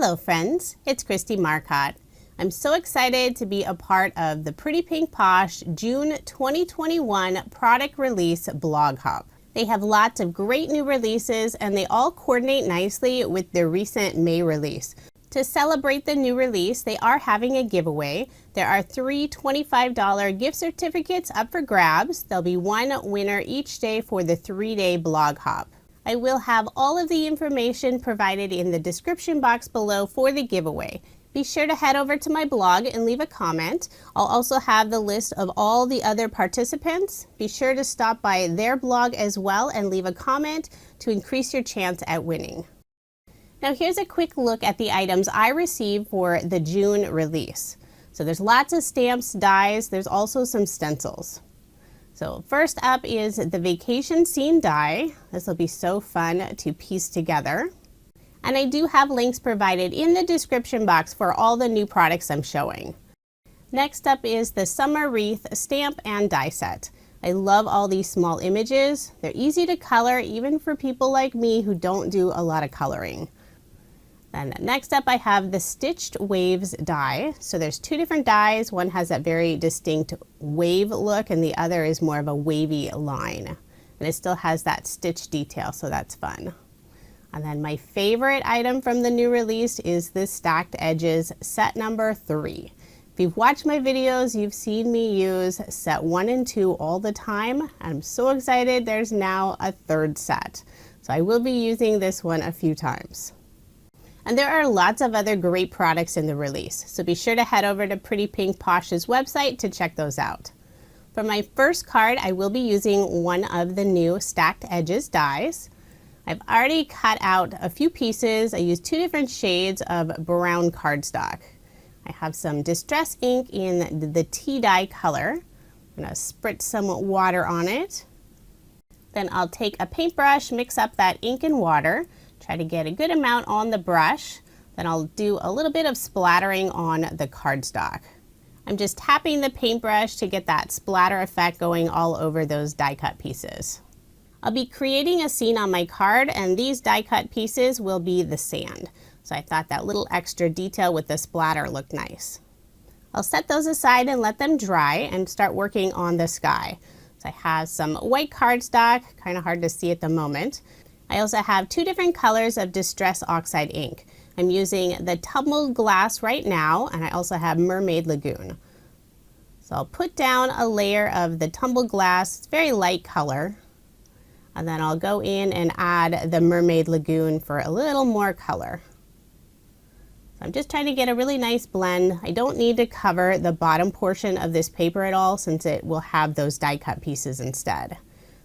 Hello friends, it's Kristie Marcotte. I'm so excited to be a part of the Pretty Pink Posh June 2021 product release blog hop. They have lots of great new releases and they all coordinate nicely with their recent May release. To celebrate the new release, they are having a giveaway. There are 3 $25 gift certificates up for grabs. There'll be one winner each day for the 3-day blog hop. I will have all of the information provided in the description box below for the giveaway. Be sure to head over to my blog and leave a comment. I'll also have the list of all the other participants. Be sure to stop by their blog as well and leave a comment to increase your chance at winning. Now here's a quick look at the items I received for the June release. So there's lots of stamps, dies, there's also some stencils. So first up is the Vacation Scene die. This will be so fun to piece together. And I do have links provided in the description box for all the new products I'm showing. Next up is the Summer Wreath stamp and die set. I love all these small images. They're easy to color even for people like me who don't do a lot of coloring. Then next up I have the Stitched Waves die. So there's 2 different dies. One has that very distinct wave look and the other is more of a wavy line. And it still has that stitch detail, so that's fun. And then my favorite item from the new release is this Stacked Edges set number 3. If you've watched my videos, you've seen me use set 1 and 2 all the time. I'm so excited there's now a 3rd set. So I will be using this one a few times. And there are lots of other great products in the release, so be sure to head over to Pretty Pink Posh's website to check those out. For my first card, I will be using one of the new Stacked Edges dies. I've already cut out a few pieces. I used 2 different shades of brown cardstock. I have some Distress ink in the tea dye color. I'm going to spritz some water on it. Then I'll take a paintbrush, mix up that ink and water. Try to get a good amount on the brush. Then I'll do a little bit of splattering on the cardstock. I'm just tapping the paintbrush to get that splatter effect going all over those die cut pieces. I'll be creating a scene on my card and these die cut pieces will be the sand. So I thought that little extra detail with the splatter looked nice. I'll set those aside and let them dry and start working on the sky. So I have some white cardstock, kind of hard to see at the moment. I also have 2 different colors of Distress Oxide ink. I'm using the Tumbled Glass right now, and I also have Mermaid Lagoon. So I'll put down a layer of the Tumbled Glass. It's very light color. And then I'll go in and add the Mermaid Lagoon for a little more color. So I'm just trying to get a really nice blend. I don't need to cover the bottom portion of this paper at all since it will have those die cut pieces instead.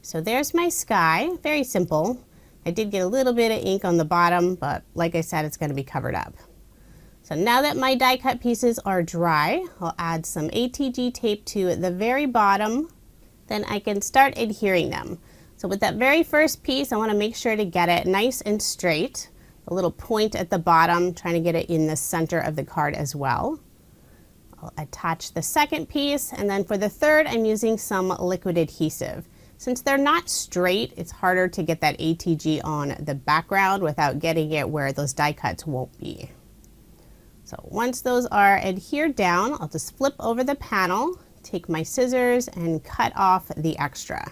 So there's my sky, very simple. I did get a little bit of ink on the bottom, but like I said, it's going to be covered up. So now that my die cut pieces are dry, I'll add some ATG tape to the very bottom. Then I can start adhering them. So with that very first piece, I want to make sure to get it nice and straight. A little point at the bottom, trying to get it in the center of the card as well. I'll attach the second piece, and then for the third, I'm using some liquid adhesive. Since they're not straight, it's harder to get that ATG on the background without getting it where those die cuts won't be. So once those are adhered down, I'll just flip over the panel, take my scissors and cut off the extra.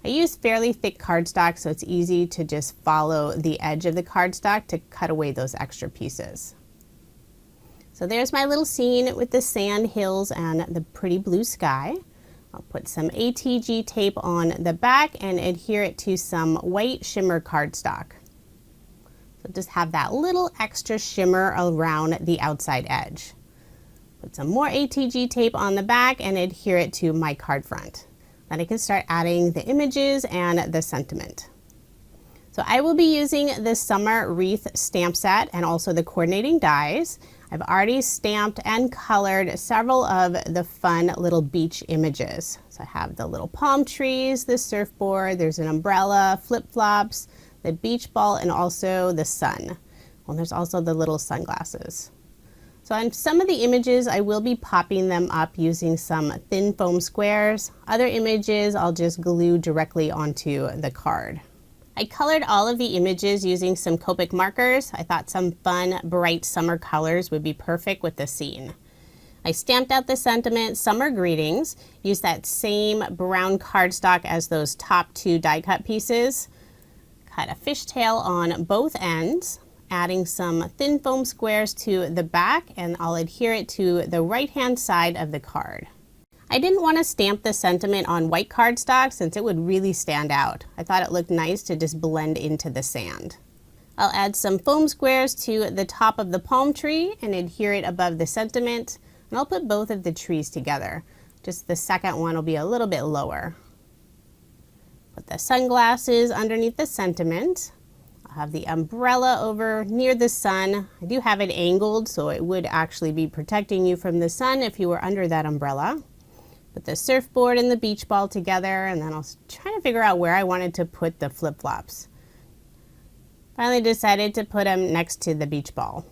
I use fairly thick cardstock, so it's easy to just follow the edge of the cardstock to cut away those extra pieces. So there's my little scene with the sand hills and the pretty blue sky. I'll put some ATG tape on the back and adhere it to some white shimmer cardstock. So just have that little extra shimmer around the outside edge. Put some more ATG tape on the back and adhere it to my card front. Then I can start adding the images and the sentiment. So I will be using the Summer Wreath stamp set and also the coordinating dies. I've already stamped and colored several of the fun little beach images. So I have the little palm trees, the surfboard, there's an umbrella, flip-flops, the beach ball, and also the sun. Well, there's also the little sunglasses. So on some of the images, I will be popping them up using some thin foam squares. Other images, I'll just glue directly onto the card. I colored all of the images using some Copic markers. I thought some fun, bright summer colors would be perfect with the scene. I stamped out the sentiment, Summer Greetings, used that same brown cardstock as those top two die cut pieces. Cut a fishtail on both ends, adding some thin foam squares to the back, and I'll adhere it to the right-hand side of the card. I didn't want to stamp the sentiment on white cardstock since it would really stand out. I thought it looked nice to just blend into the sand. I'll add some foam squares to the top of the palm tree and adhere it above the sentiment. And I'll put both of the trees together. Just the second one will be a little bit lower. Put the sunglasses underneath the sentiment. I'll have the umbrella over near the sun. I do have it angled, so it would actually be protecting you from the sun if you were under that umbrella. Put the surfboard and the beach ball together, and then I'll try to figure out where I wanted to put the flip-flops. Finally decided to put them next to the beach ball.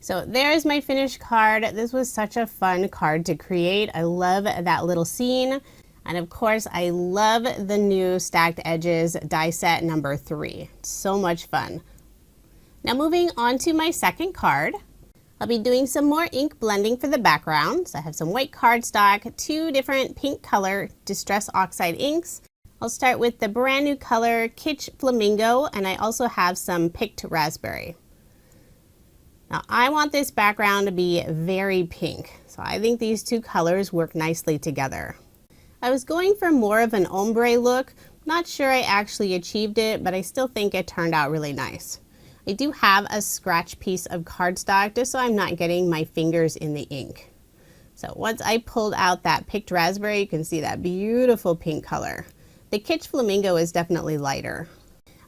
So there's my finished card. This was such a fun card to create. I love that little scene. And of course, I love the new Stacked Edges die set number 3. It's so much fun. Now moving on to my second card. I'll be doing some more ink blending for the background. So I have some white cardstock, 2 different pink color Distress Oxide inks. I'll start with the brand new color Kitsch Flamingo, and I also have some Picked Raspberry. Now I want this background to be very pink, so I think these 2 colors work nicely together. I was going for more of an ombre look. Not sure I actually achieved it, but I still think it turned out really nice. I do have a scratch piece of cardstock just so I'm not getting my fingers in the ink. So once I pulled out that Picked Raspberry, you can see that beautiful pink color. The Kitsch Flamingo is definitely lighter.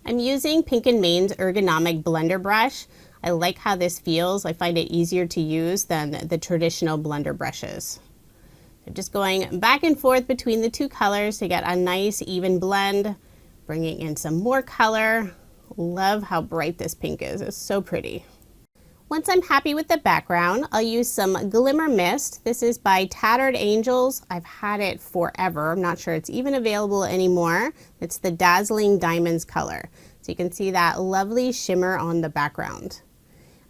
I'm using Pink & Main's Ergonomic Blender brush. I like how this feels. I find it easier to use than the traditional blender brushes. I'm just going back and forth between the 2 colors to get a nice even blend, bringing in some more color. Love how bright this pink is. It's so pretty. Once I'm happy with the background, I'll use some Glimmer Mist. This is by Tattered Angels. I've had it forever. I'm not sure it's even available anymore. It's the Dazzling Diamonds color. So you can see that lovely shimmer on the background.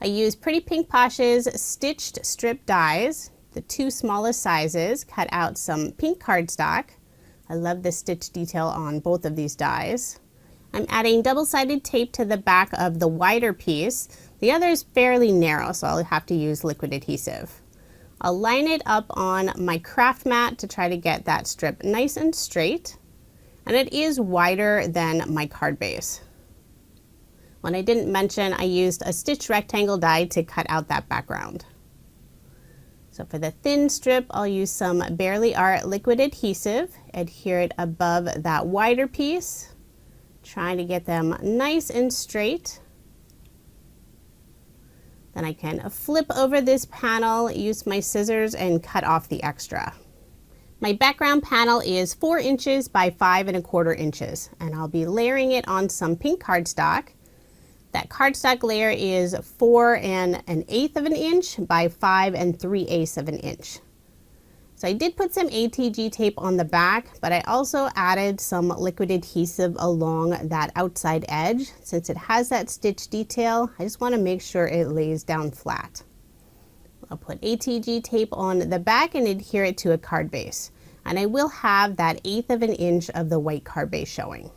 I use Pretty Pink Posh's stitched strip dies, the 2 smallest sizes, cut out some pink cardstock. I love the stitch detail on both of these dies. I'm adding double-sided tape to the back of the wider piece. The other is fairly narrow, so I'll have to use liquid adhesive. I'll line it up on my craft mat to try to get that strip nice and straight. And it is wider than my card base. When I didn't mention, I used a stitch rectangle die to cut out that background. So for the thin strip, I'll use some Barely Art liquid adhesive, adhere it above that wider piece, trying to get them nice and straight. Then I can flip over this panel, use my scissors, and cut off the extra. My background panel is 4 inches by 5 1/4 inches, and I'll be layering it on some pink cardstock. That cardstock layer is 4 1/8 inch by 5 3/8 inch. So I did put some ATG tape on the back, but I also added some liquid adhesive along that outside edge. Since it has that stitch detail, I just want to make sure it lays down flat. I'll put ATG tape on the back and adhere it to a card base. And I will have that 1/8 inch of the white card base showing.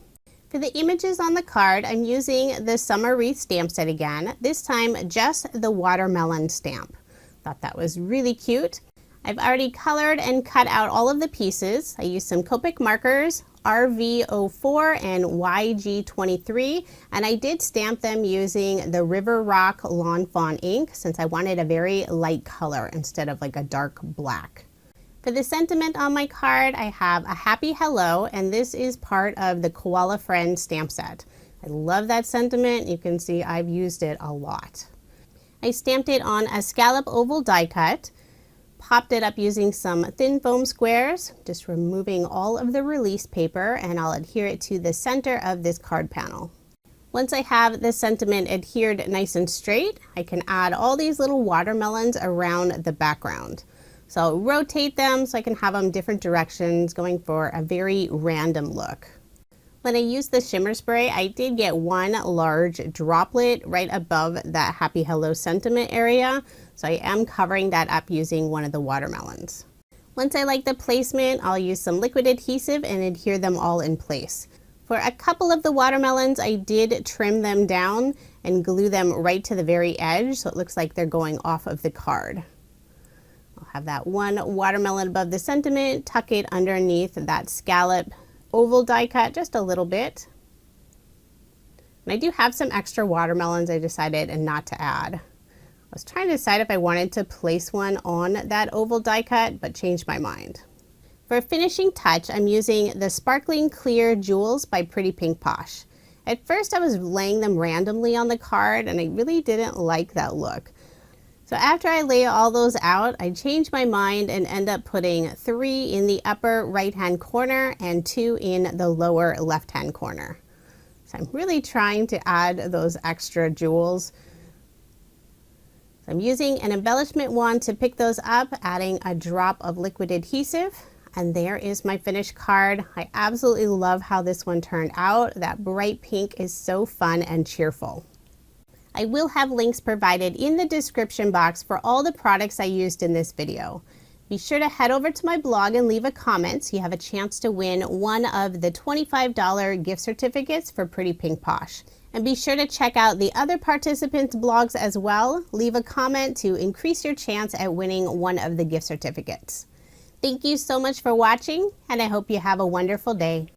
For the images on the card, I'm using the Summer Wreath stamp set again, this time just the watermelon stamp. Thought that was really cute. I've already colored and cut out all of the pieces. I used some Copic markers, RV04 and YG23, and I did stamp them using the River Rock Lawn Fawn ink since I wanted a very light color instead of like a dark black. For the sentiment on my card, I have a happy hello, and this is part of the Koala Friends stamp set. I love that sentiment. You can see I've used it a lot. I stamped it on a scallop oval die cut, popped it up using some thin foam squares, just removing all of the release paper, and I'll adhere it to the center of this card panel. Once I have the sentiment adhered nice and straight, I can add all these little watermelons around the background. So I'll rotate them so I can have them different directions, going for a very random look. When I used the shimmer spray, I did get one large droplet right above that Happy Hello sentiment area, so I am covering that up using one of the watermelons. Once I like the placement, I'll use some liquid adhesive and adhere them all in place. For a couple of the watermelons, I did trim them down and glue them right to the very edge, so it looks like they're going off of the card. I'll have that one watermelon above the sentiment, tuck it underneath that scallop oval die cut just a little bit. And I do have some extra watermelons I decided not to add. I was trying to decide if I wanted to place one on that oval die cut, but changed my mind. For a finishing touch, I'm using the Sparkling Clear Jewels by Pretty Pink Posh. At first I was laying them randomly on the card and I really didn't like that look. So after I lay all those out, I changed my mind and end up putting 3 in the upper right hand corner and 2 in the lower left hand corner. So I'm really trying to add those extra jewels. So I'm using an embellishment wand to pick those up, adding a drop of liquid adhesive. And there is my finished card. I absolutely love how this one turned out. That bright pink is so fun and cheerful. I will have links provided in the description box for all the products I used in this video. Be sure to head over to my blog and leave a comment so you have a chance to win one of the $25 gift certificates for Pretty Pink Posh. And be sure to check out the other participants' blogs as well. Leave a comment to increase your chance at winning one of the gift certificates. Thank you so much for watching, and I hope you have a wonderful day.